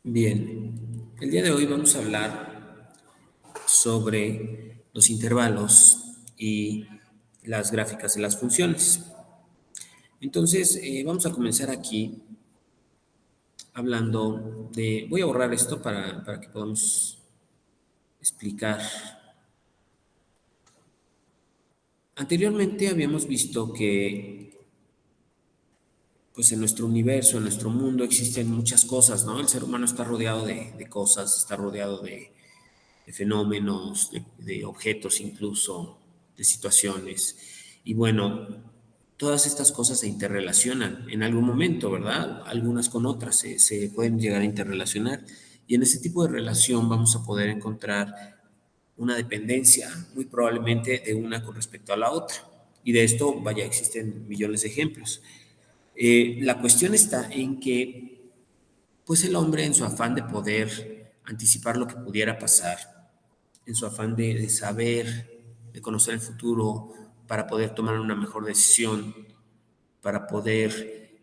Bien, el día de hoy vamos a hablar sobre los intervalos y las gráficas de las funciones. Entonces, vamos a comenzar aquí hablando de... Voy a borrar esto para que podamos explicar. Anteriormente habíamos visto que pues en nuestro universo, en nuestro mundo existen muchas cosas, ¿no? El ser humano está rodeado de cosas, está rodeado de fenómenos, de objetos incluso, de situaciones. Y bueno, todas estas cosas se interrelacionan en algún momento, ¿verdad? Algunas con otras se pueden llegar a interrelacionar. Y en ese tipo de relación vamos a poder encontrar una dependencia, muy probablemente de una con respecto a la otra. Y de esto, vaya, existen millones de ejemplos. La cuestión está en que, pues el hombre en su afán de poder anticipar lo que pudiera pasar, en su afán de saber, de conocer el futuro, para poder tomar una mejor decisión, para poder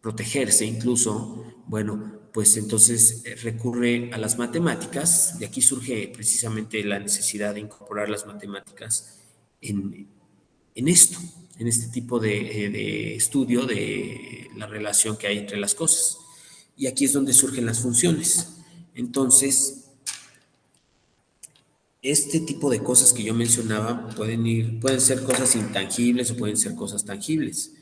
protegerse incluso, bueno, pues entonces recurre a las matemáticas. De aquí surge precisamente la necesidad de incorporar las matemáticas en, en esto, en este tipo de estudio de la relación que hay entre las cosas. Y aquí es donde surgen las funciones. Entonces, este tipo de cosas que yo mencionaba pueden ser cosas intangibles o pueden ser cosas tangibles,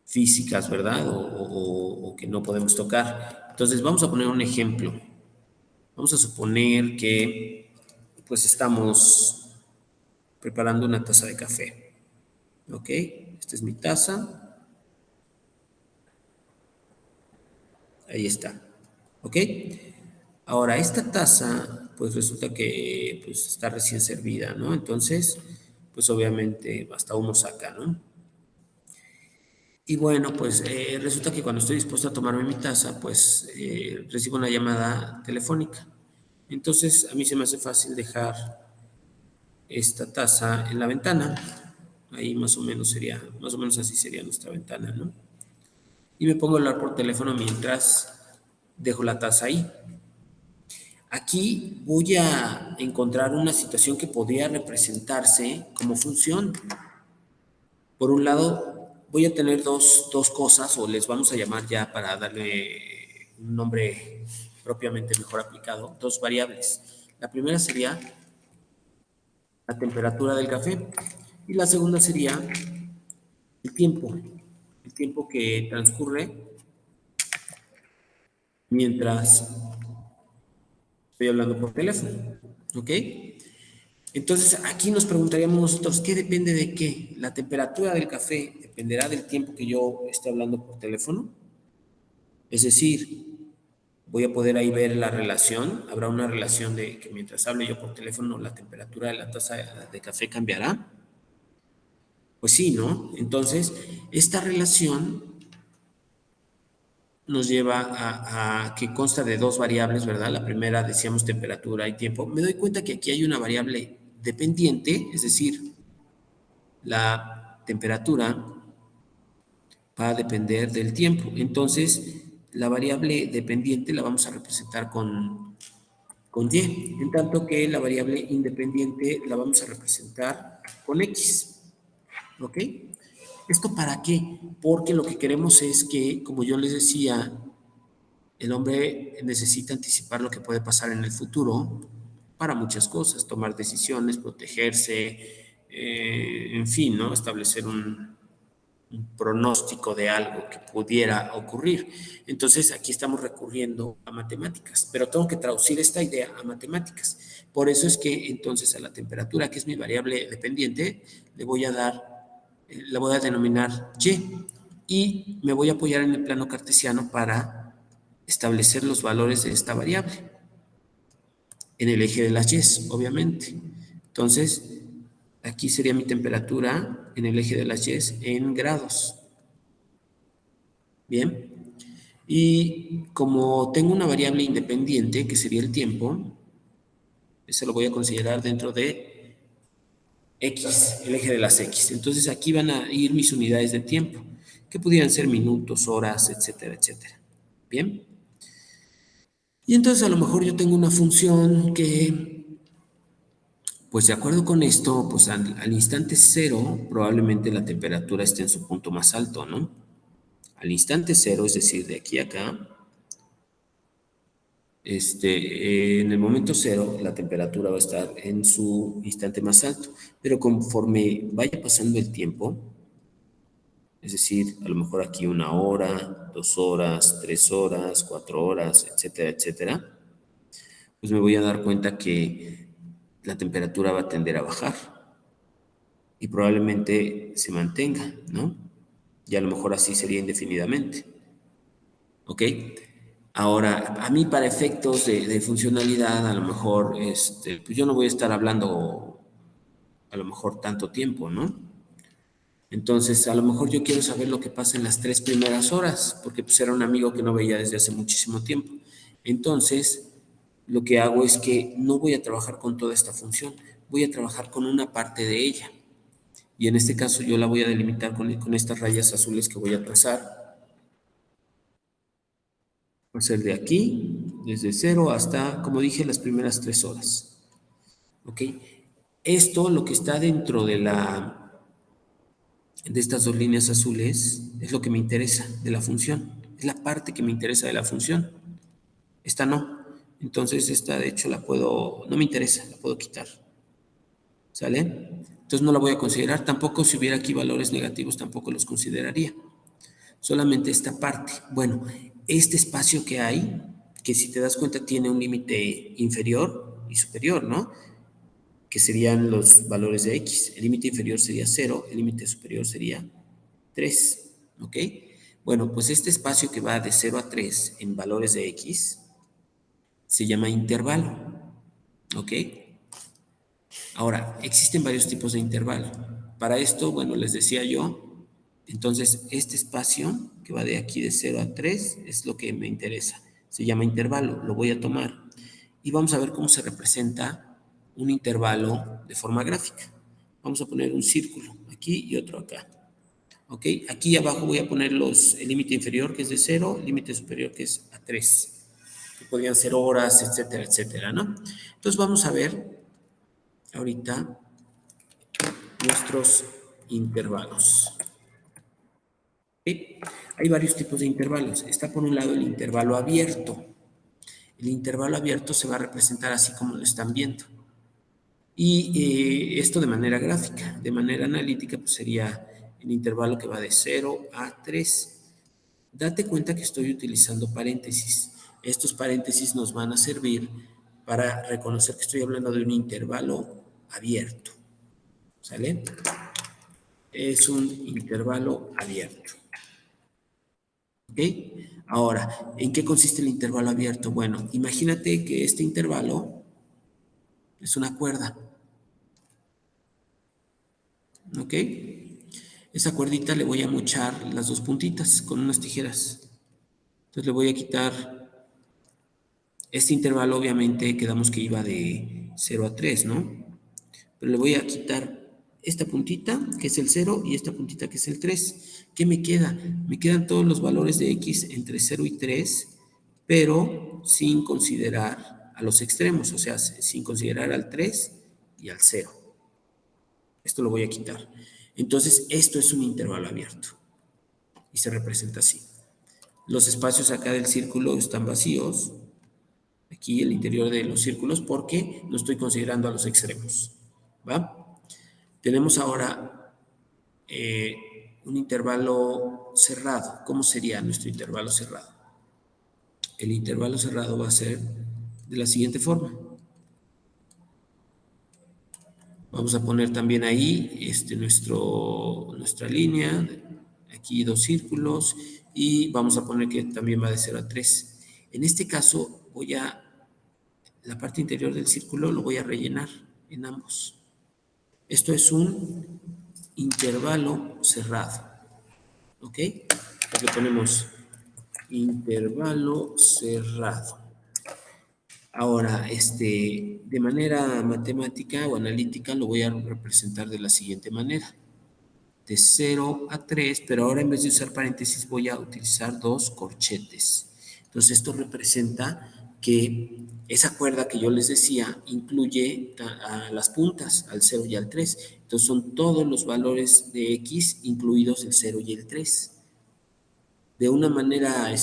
físicas, ¿verdad? O que no podemos tocar. Entonces, vamos a poner un ejemplo. Vamos a suponer que pues estamos preparando una taza de café. ¿Ok? Esta es mi taza. Ahí está. ¿Ok? Ahora, esta taza, pues resulta que pues, está recién servida, ¿no? Entonces, pues obviamente hasta uno saca, ¿no? Y bueno, pues resulta que cuando estoy dispuesto a tomarme mi taza, pues recibo una llamada telefónica. Entonces, a mí se me hace fácil dejar esta taza en la ventana. Ahí más o menos así sería nuestra ventana, ¿no? Y me pongo a hablar por teléfono mientras dejo la taza ahí. Aquí voy a encontrar una situación que podría representarse como función. Por un lado, voy a tener dos cosas, o les vamos a llamar ya para darle un nombre propiamente mejor aplicado, dos variables. La primera sería la temperatura del café y la segunda sería el tiempo que transcurre mientras estoy hablando por teléfono. ¿Ok? Entonces, aquí nos preguntaríamos nosotros, ¿qué depende de qué? ¿La temperatura del café dependerá del tiempo que yo esté hablando por teléfono? Es decir, voy a poder ahí ver la relación, habrá una relación de que mientras hable yo por teléfono, la temperatura de la taza de café cambiará. Pues sí, ¿no? Entonces, esta relación nos lleva a que consta de dos variables, ¿verdad? La primera decíamos temperatura y tiempo. Me doy cuenta que aquí hay una variable dependiente, es decir, la temperatura va a depender del tiempo. Entonces, la variable dependiente la vamos a representar con Y, en tanto que la variable independiente la vamos a representar con X. ¿Ok? ¿Esto para qué? Porque lo que queremos es que, como yo les decía, el hombre necesita anticipar lo que puede pasar en el futuro para muchas cosas, tomar decisiones, protegerse, en fin, ¿no? Establecer un pronóstico de algo que pudiera ocurrir. Entonces, aquí estamos recurriendo a matemáticas, pero tengo que traducir esta idea a matemáticas. Por eso es que entonces a la temperatura, que es mi variable dependiente, le voy a dar, la voy a denominar y me voy a apoyar en el plano cartesiano para establecer los valores de esta variable en el eje de las y, obviamente. Entonces, aquí sería mi temperatura en el eje de las y en grados. Bien. Y como tengo una variable independiente, que sería el tiempo, eso lo voy a considerar dentro de X, el eje de las X. Entonces aquí van a ir mis unidades de tiempo, que pudieran ser minutos, horas, etcétera, etcétera. Bien. Y entonces a lo mejor yo tengo una función que, pues de acuerdo con esto, pues al instante cero probablemente la temperatura esté en su punto más alto, ¿no? Al instante cero, es decir, de aquí a acá, en el momento cero la temperatura va a estar en su instante más alto, pero conforme vaya pasando el tiempo, es decir, a lo mejor aquí 1 hora, 2 horas, 3 horas, 4 horas, etcétera, etcétera, pues me voy a dar cuenta que la temperatura va a tender a bajar y probablemente se mantenga, ¿no? Y a lo mejor así sería indefinidamente, ¿ok? Ahora, a mí para efectos de funcionalidad, a lo mejor, pues yo no voy a estar hablando a lo mejor tanto tiempo, ¿no? Entonces, a lo mejor yo quiero saber lo que pasa en las 3 primeras horas, porque pues era un amigo que no veía desde hace muchísimo tiempo. Entonces, lo que hago es que no voy a trabajar con toda esta función, voy a trabajar con una parte de ella. Y en este caso yo la voy a delimitar con estas rayas azules que voy a trazar. Va a ser de aquí, desde cero hasta, como dije, las primeras 3 horas. ¿Ok? Esto, lo que está dentro de estas dos líneas azules, es lo que me interesa de la función. Es la parte que me interesa de la función. Esta no. Entonces, esta de hecho la puedo, no me interesa, la puedo quitar. ¿Sale? Entonces no la voy a considerar. Tampoco si hubiera aquí valores negativos, tampoco los consideraría. Solamente esta parte. Bueno, este espacio que hay, que si te das cuenta tiene un límite inferior y superior, ¿no? Que serían los valores de x. El límite inferior sería 0, el límite superior sería 3, ¿ok? Bueno, pues este espacio que va de 0 a 3 en valores de x se llama intervalo, ¿ok? Ahora, existen varios tipos de intervalo. Para esto, bueno, les decía yo, entonces este espacio que va de aquí de 0 a 3 es lo que me interesa. Se llama intervalo, lo voy a tomar. Y vamos a ver cómo se representa un intervalo de forma gráfica. Vamos a poner un círculo aquí y otro acá. ¿Ok? Aquí abajo voy a poner el límite inferior que es de 0, el límite superior que es a 3, que podrían ser horas, etcétera, etcétera, ¿no? Entonces vamos a ver ahorita nuestros intervalos. ¿Sí? Hay varios tipos de intervalos. Está por un lado el intervalo abierto. El intervalo abierto se va a representar así como lo están viendo. Y esto de manera gráfica. De manera analítica, pues sería el intervalo que va de 0 a 3. Date cuenta que estoy utilizando paréntesis. Estos paréntesis nos van a servir para reconocer que estoy hablando de un intervalo abierto. ¿Sale? Es un intervalo abierto. ¿Ok? Ahora, ¿en qué consiste el intervalo abierto? Bueno, imagínate que este intervalo es una cuerda. ¿Ok? Esa cuerdita le voy a mochar las dos puntitas con unas tijeras. Entonces le voy a quitar este intervalo, obviamente quedamos que iba de 0 a 3, ¿no? Pero le voy a quitar esta puntita, que es el 0, y esta puntita, que es el 3. ¿Qué me queda? Me quedan todos los valores de x entre 0 y 3, pero sin considerar a los extremos, o sea, sin considerar al 3 y al 0. Esto lo voy a quitar. Entonces, esto es un intervalo abierto y se representa así. Los espacios acá del círculo están vacíos, aquí el interior de los círculos, porque no estoy considerando a los extremos. ¿Va? Tenemos ahora un intervalo cerrado. ¿Cómo sería nuestro intervalo cerrado? El intervalo cerrado va a ser de la siguiente forma. Vamos a poner también ahí nuestra línea, aquí dos círculos, y vamos a poner que también va de 0 a 3. En este caso, la parte interior del círculo lo voy a rellenar en ambos. Esto es un intervalo cerrado. ¿Ok? Aquí ponemos intervalo cerrado. Ahora, de manera matemática o analítica lo voy a representar de la siguiente manera. De 0 a 3, pero ahora en vez de usar paréntesis voy a utilizar dos corchetes. Entonces esto representa que esa cuerda que yo les decía incluye a las puntas, al 0 y al 3. Entonces son todos los valores de X, incluidos el 0 y el 3. De una manera,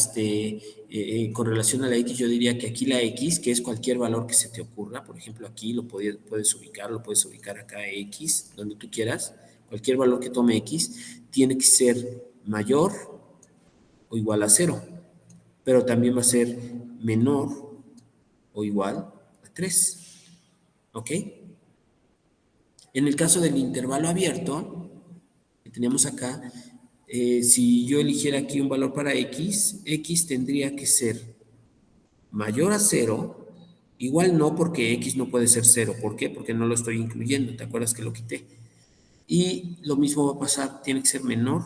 con relación a la X, yo diría que aquí la X, que es cualquier valor que se te ocurra, por ejemplo, aquí lo puedes ubicar acá X, donde tú quieras, cualquier valor que tome X, tiene que ser mayor o igual a 0, pero también va a ser menor o igual a 3, ¿ok? En el caso del intervalo abierto, que teníamos acá, si yo eligiera aquí un valor para X tendría que ser mayor a 0, igual no porque X no puede ser 0, ¿por qué? Porque no lo estoy incluyendo, ¿te acuerdas que lo quité? Y lo mismo va a pasar, tiene que ser menor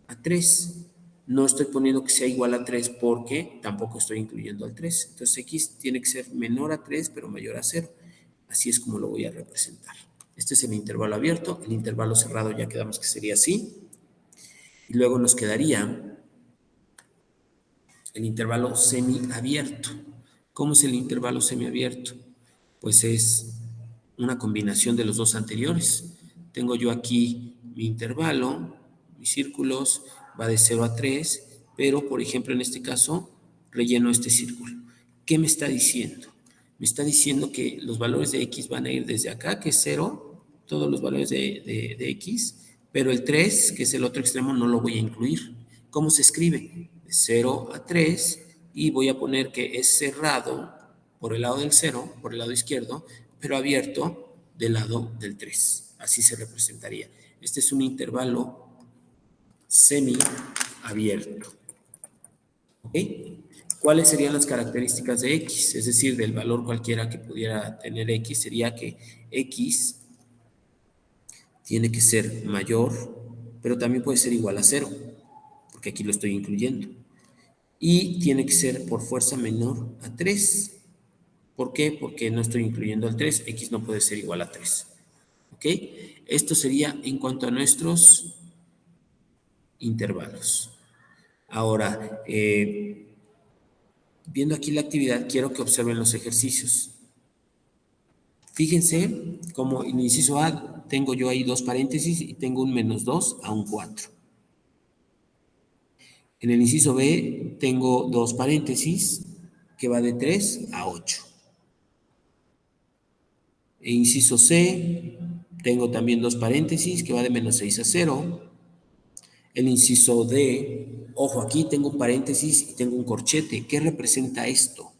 a 3. No estoy poniendo que sea igual a 3 porque tampoco estoy incluyendo al 3. Entonces X tiene que ser menor a 3 pero mayor a 0. Así es como lo voy a representar. Este es el intervalo abierto, el intervalo cerrado ya quedamos que sería así. Y luego nos quedaría el intervalo semiabierto. ¿Cómo es el intervalo semiabierto? Pues es una combinación de los dos anteriores. Tengo yo aquí mi intervalo, mis círculos, va de 0 a 3, pero por ejemplo en este caso relleno este círculo. ¿Qué me está diciendo? Me está diciendo que los valores de X van a ir desde acá, que es 0, todos los valores de X, pero el 3, que es el otro extremo, no lo voy a incluir. ¿Cómo se escribe? De 0 a 3, y voy a poner que es cerrado por el lado del 0, por el lado izquierdo, pero abierto del lado del 3. Así se representaría. Este es un intervalo semiabierto. ¿Ok? ¿Cuáles serían las características de X? Es decir, del valor cualquiera que pudiera tener X, sería que X tiene que ser mayor, pero también puede ser igual a 0, porque aquí lo estoy incluyendo. Y tiene que ser por fuerza menor a 3. ¿Por qué? Porque no estoy incluyendo al 3, X no puede ser igual a 3. ¿Ok? Esto sería en cuanto a nuestros intervalos. Ahora, viendo aquí la actividad, quiero que observen los ejercicios. Fíjense como en el inciso A tengo yo ahí dos paréntesis y tengo un -2 a un 4. En el inciso B tengo dos paréntesis que va de 3 a 8. En inciso C tengo también dos paréntesis que va de -6 a 0. El inciso D, ojo, aquí tengo un paréntesis y tengo un corchete. ¿Qué representa esto?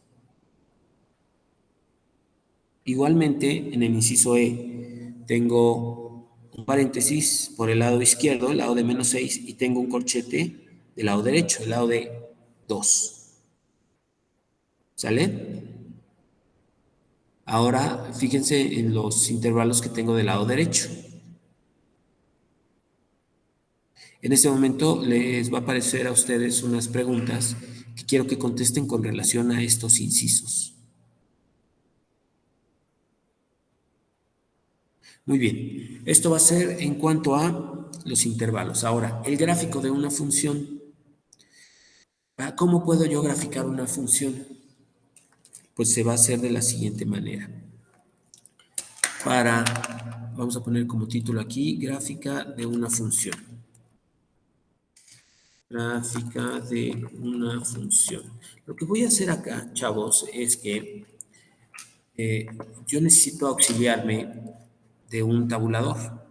Igualmente, en el inciso E, tengo un paréntesis por el lado izquierdo, el lado de -6, y tengo un corchete del lado derecho, el lado de 2. ¿Sale? Ahora, fíjense en los intervalos que tengo del lado derecho. En este momento les va a aparecer a ustedes unas preguntas que quiero que contesten con relación a estos incisos. Muy bien, esto va a ser en cuanto a los intervalos. Ahora, el gráfico de una función. ¿Cómo puedo yo graficar una función? Pues se va a hacer de la siguiente manera. Vamos a poner como título aquí, gráfica de una función. Gráfica de una función. Lo que voy a hacer acá, chavos, es que yo necesito auxiliarme de un tabulador,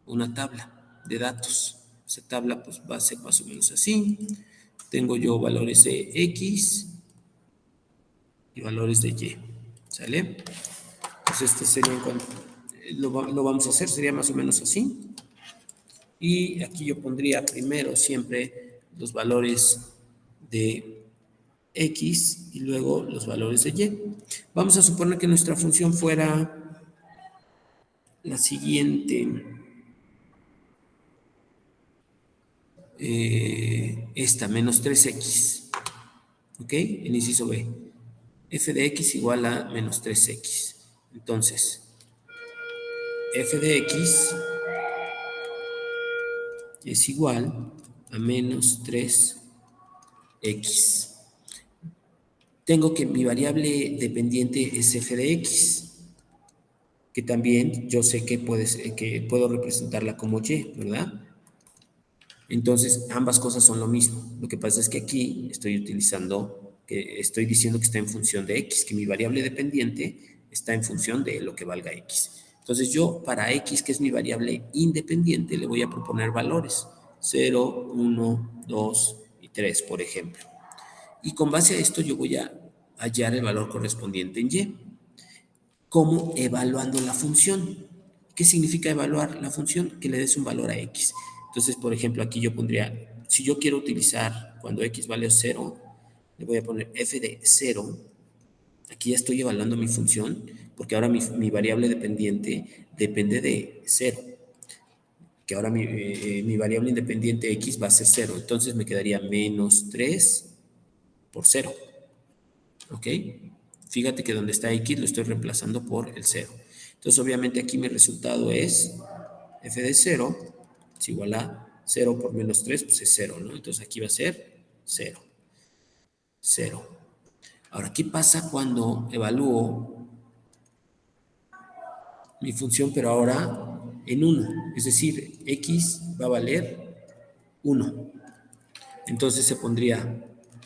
una tabla de datos. Esa tabla pues va a ser más o menos así. Tengo yo valores de X y valores de Y. ¿Sale? Pues este sería en cuanto lo vamos a hacer, sería más o menos así. Y aquí yo pondría primero siempre los valores de X y luego los valores de Y. Vamos a suponer que nuestra función fuera la siguiente. Esta, menos 3X. ¿Ok? El inciso B. F de X igual a menos 3X. Entonces, F de X es igual a menos 3X. tengo que mi variable dependiente es f de x, que también yo sé que puedo representarla como y, ¿verdad? Entonces, ambas cosas son lo mismo. Lo que pasa es que aquí estoy diciendo que está en función de x, que mi variable dependiente está en función de lo que valga x. Entonces, yo para x, que es mi variable independiente, le voy a proponer valores. 0, 1, 2 y 3, por ejemplo. Y con base a esto yo voy a hallar el valor correspondiente en y. ¿Cómo? Evaluando la función. ¿Qué significa evaluar la función? Que le des un valor a x. Entonces, por ejemplo, aquí yo pondría, si yo quiero utilizar cuando x vale 0, le voy a poner f de 0. Aquí ya estoy evaluando mi función, porque ahora mi variable dependiente depende de 0. Que ahora mi variable independiente x va a ser 0. Entonces me quedaría menos 3 por 0. ¿Ok? Fíjate que donde está x lo estoy reemplazando por el 0. Entonces, obviamente aquí mi resultado es f de 0 es igual a 0 por menos 3, pues es 0, ¿no? Entonces aquí va a ser 0, 0. Ahora, ¿qué pasa cuando evalúo mi función, pero ahora en 1? Es decir, x va a valer 1. Entonces se pondría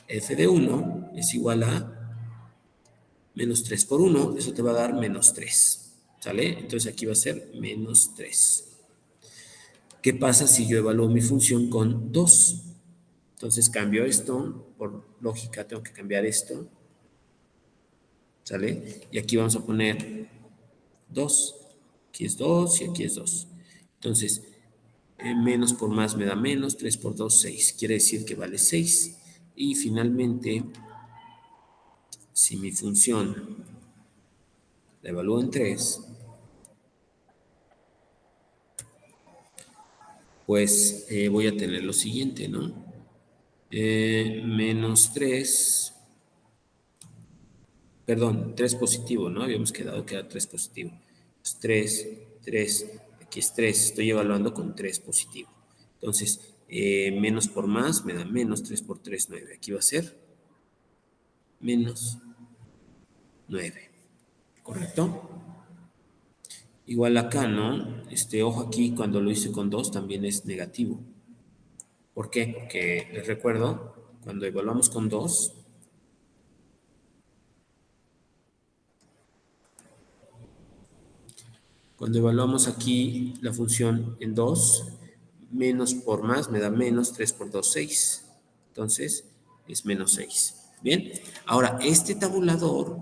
f de 1 es igual a menos 3 por 1, eso te va a dar menos 3, ¿sale? Entonces aquí va a ser menos 3. ¿Qué pasa si yo evalúo mi función con 2? Entonces cambio esto, por lógica tengo que cambiar esto, ¿sale? Y aquí vamos a poner 2. Aquí es 2 y aquí es 2. Entonces, menos por más me da menos, 3 por 2, 6. Quiere decir que vale 6. Y finalmente, si mi función la evalúo en 3, pues voy a tener lo siguiente, ¿no? Menos 3, perdón, 3 positivo, ¿no? Habíamos quedado que era 3 positivo. Pues 3, 3, aquí es 3, estoy evaluando con 3 positivo. Entonces, menos por más me da menos, 3 por 3, 9. Aquí va a ser menos 9, ¿correcto? Igual acá, ¿no? Ojo aquí, cuando lo hice con 2 también es negativo. ¿Por qué? Porque les recuerdo, cuando evaluamos con 2, cuando evaluamos aquí la función en 2, menos por más me da menos, 3 por 2, 6. Entonces, es menos 6. Bien, ahora este tabulador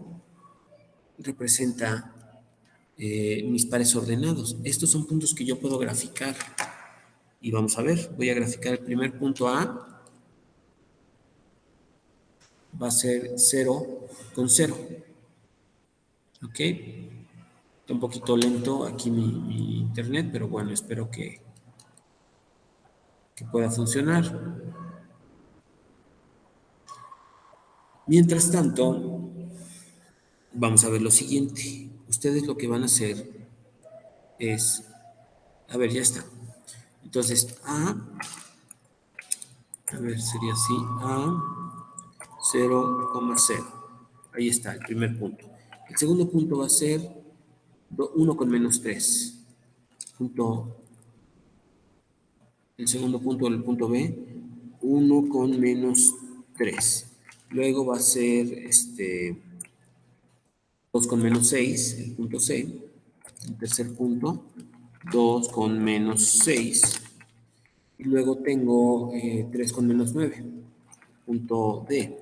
representa mis pares ordenados. Estos son puntos que yo puedo graficar. Y vamos a ver, voy a graficar el primer punto A, va a ser 0 con 0. ¿Ok? Está un poquito lento aquí mi internet, pero bueno, espero que pueda funcionar. Mientras tanto, vamos a ver lo siguiente. Ustedes lo que van a hacer es, a ver, ya está. Entonces, a ver, sería así, A 0,0. Ahí está, el primer punto. El segundo punto va a ser 1 con menos 3. Punto, el segundo punto del punto B, 1 con menos 3. Luego va a ser 2 con menos 6, el punto C. El tercer punto, 2 con menos 6. Y luego tengo 3 con menos 9. Punto D.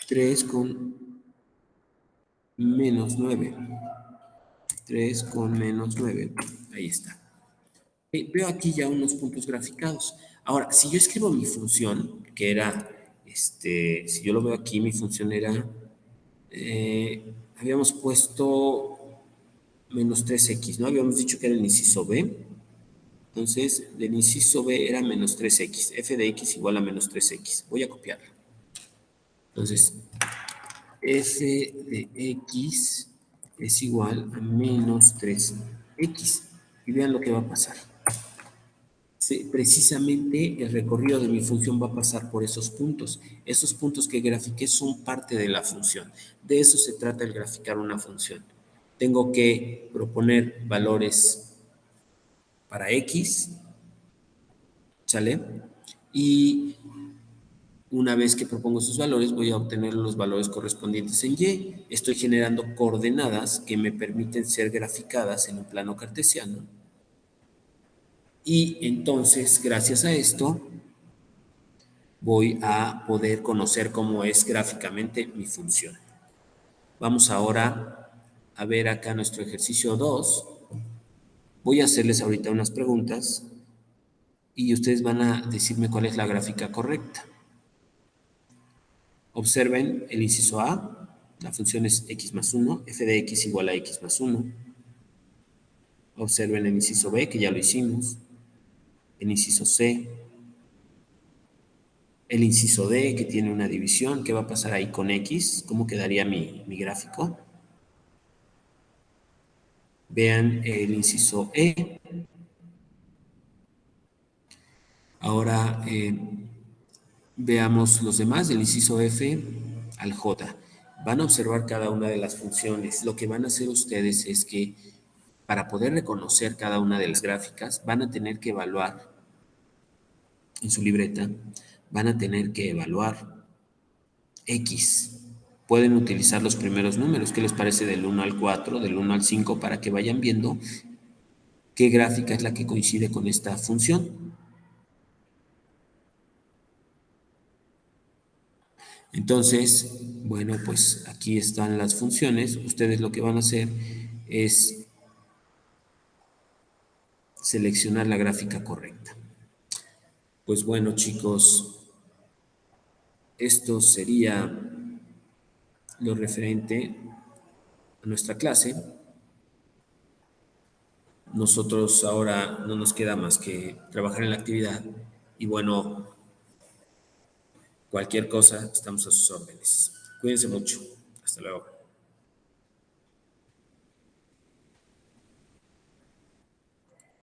3 con menos 9. 3 con menos 9. Ahí está. Veo aquí ya unos puntos graficados. Ahora, si yo escribo mi función, que era, si yo lo veo aquí, mi función era, habíamos puesto menos 3x, ¿no? Habíamos dicho que era el inciso B. Entonces, el inciso B era menos 3x. F de x igual a menos 3x. Voy a copiarlo. Entonces, f de x es igual a menos 3x. Y vean lo que va a pasar. precisamente el recorrido de mi función va a pasar por esos puntos. Esos puntos que grafiqué son parte de la función. De eso se trata el graficar una función. Tengo que proponer valores para X, ¿sale? Y una vez que propongo esos valores, voy a obtener los valores correspondientes en Y. Estoy generando coordenadas que me permiten ser graficadas en un plano cartesiano. Y entonces, gracias a esto, voy a poder conocer cómo es gráficamente mi función. Vamos ahora a ver acá nuestro ejercicio 2. Voy a hacerles ahorita unas preguntas y ustedes van a decirme cuál es la gráfica correcta. Observen el inciso A, la función es x más 1, f de x igual a x más 1. Observen el inciso B, que ya lo hicimos. El inciso C, el inciso D, que tiene una división. ¿Qué va a pasar ahí con x? ¿Cómo quedaría mi gráfico? Vean el inciso E. Ahora veamos los demás, del inciso F al J. Van a observar cada una de las funciones. Lo que van a hacer ustedes es que para poder reconocer cada una de las gráficas, van a tener que evaluar en su libreta, van a tener que evaluar X. Pueden utilizar los primeros números, ¿qué les parece del 1 al 4, del 1 al 5, para que vayan viendo qué gráfica es la que coincide con esta función? Entonces, bueno, pues aquí están las funciones. Ustedes lo que van a hacer es seleccionar la gráfica correcta. Pues bueno, chicos, esto sería lo referente a nuestra clase. Nosotros ahora no nos queda más que trabajar en la actividad y bueno, cualquier cosa estamos a sus órdenes. Cuídense mucho. Hasta luego.